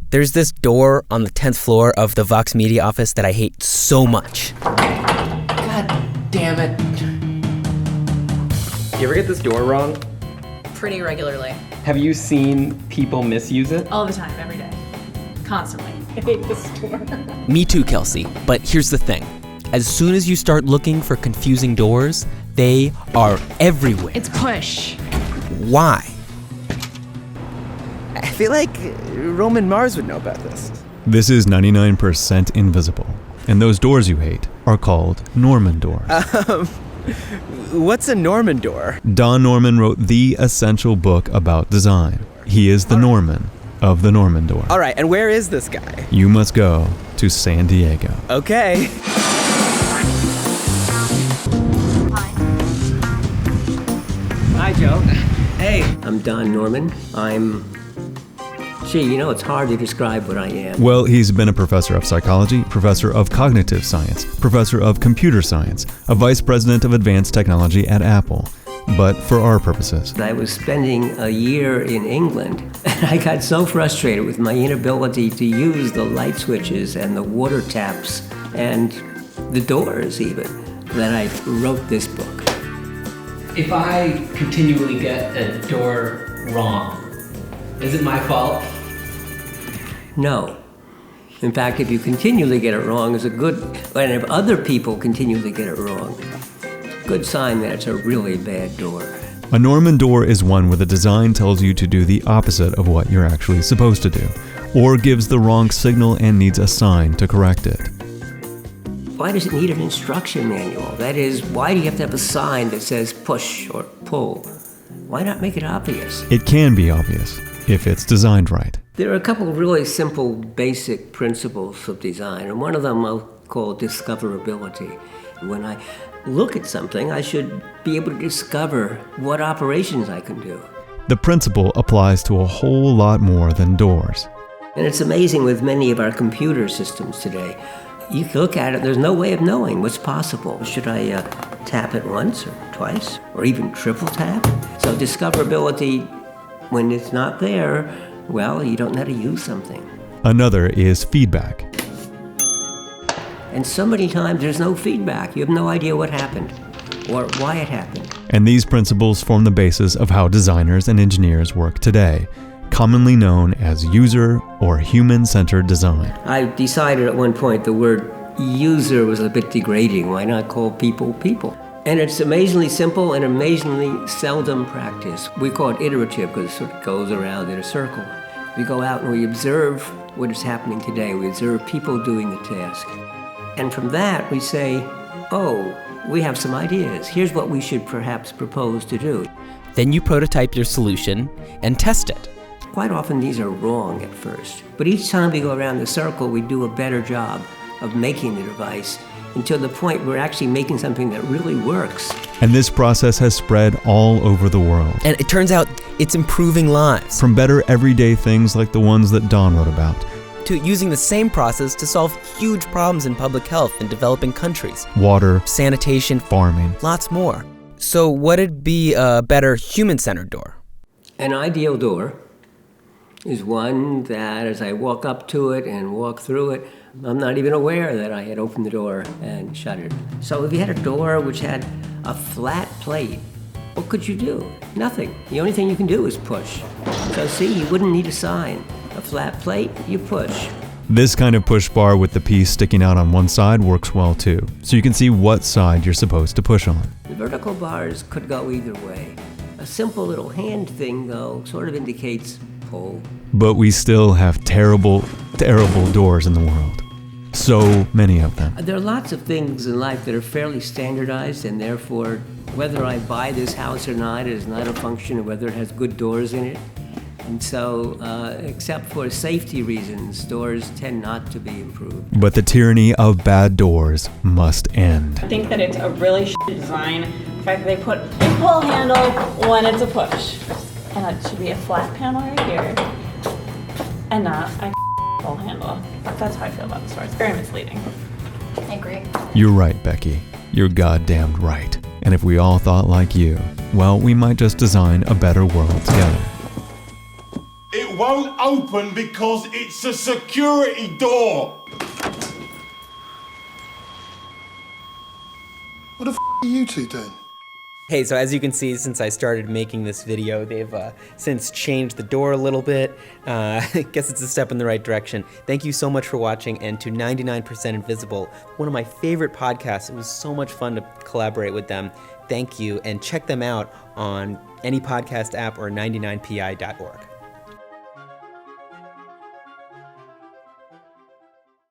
There's this door on the 10th floor of the Vox Media office that I hate so much. God damn it. You ever get this door wrong? Pretty regularly. Have you seen people misuse it? All the time, every day. Constantly. I hate this door. Me too, Kelsey. But here's the thing. As soon as you start looking for confusing doors, they are everywhere. It's push. Why? I feel like Roman Mars would know about this. This is 99% Invisible, and those doors you hate are called Norman doors. What's a Norman door? Don Norman wrote the essential book about design. He is the Norman of the Norman door. All right, and where is this guy? You must go to San Diego. Okay. Hi, Joe. Hey. I'm Don Norman. It's hard to describe what I am. Well, he's been a professor of psychology, professor of cognitive science, professor of computer science, a vice president of advanced technology at Apple. But for our purposes, I was spending a year in England, and I got so frustrated with my inability to use the light switches and the water taps and the doors even, that I wrote this book. If I continually get a door wrong, is it my fault? No. In fact, if you continually get it wrong, and if other people continually get it wrong, good sign that it's a really bad door. a Norman door is one where the design tells you to do the opposite of what you're actually supposed to do, or gives the wrong signal and needs a sign to correct it. Why does it need an instruction manual? That is, why do you have to have a sign that says push or pull? Why not make it obvious? It can be obvious if it's designed right. There are a couple of really simple, basic principles of design, and one of them I'll call discoverability. When I look at something, I should be able to discover what operations I can do. The principle applies to a whole lot more than doors. And it's amazing with many of our computer systems today. You can look at it, there's no way of knowing what's possible. Should I tap it once or twice, or even triple tap? So discoverability, when it's not there, well, you don't know how to use something. Another is feedback. And so many times there's no feedback. You have no idea what happened or why it happened. And these principles form the basis of how designers and engineers work today, commonly known as user or human-centered design. I decided at one point the word user was a bit degrading. Why not call people people? And it's amazingly simple and amazingly seldom practiced. We call it iterative because it sort of goes around in a circle. We go out and we observe what is happening today. We observe people doing the task. And from that, we say, oh, we have some ideas. Here's what we should perhaps propose to do. Then you prototype your solution and test it. Quite often, these are wrong at first. But each time we go around the circle, we do a better job of making the device until the point we're actually making something that really works. And this process has spread all over the world. And it turns out it's improving lives. From better everyday things like the ones that Don wrote about, to using the same process to solve huge problems in public health in developing countries. water, Sanitation, farming. lots more. So what'd be a better human-centered door? An ideal door is one that as I walk up to it and walk through it, I'm not even aware that I had opened the door and shut it. So if you had a door which had a flat plate, what could you do? Nothing. The only thing you can do is push. So see, you wouldn't need a sign. A flat plate, you push. This kind of push bar with the piece sticking out on one side works well too, so you can see what side you're supposed to push on. The vertical bars could go either way. A simple little hand thing, though, sort of indicates pull. But we still have terrible, terrible doors in the world. So many of them. There are lots of things in life that are fairly standardized, and therefore, whether I buy this house or not is not a function of whether it has good doors in it. And so, except for safety reasons, doors tend not to be improved. But the tyranny of bad doors must end. I think that it's a really shitty design. The fact that they put a pull handle when it's a push. And it should be a flat panel right here. And not a pull handle. That's how I feel about the store. It's very misleading. I agree. You're right, Becky. You're goddamned right. And if we all thought like you, well, we might just design a better world together. It won't open because it's a security door. What the f*** are you two doing? Hey, so as you can see, since I started making this video, they've since changed the door a little bit. I guess it's a step in the right direction. Thank you so much for watching, and to 99% Invisible, one of my favorite podcasts. It was so much fun to collaborate with them. Thank you, and check them out on any podcast app or 99pi.org.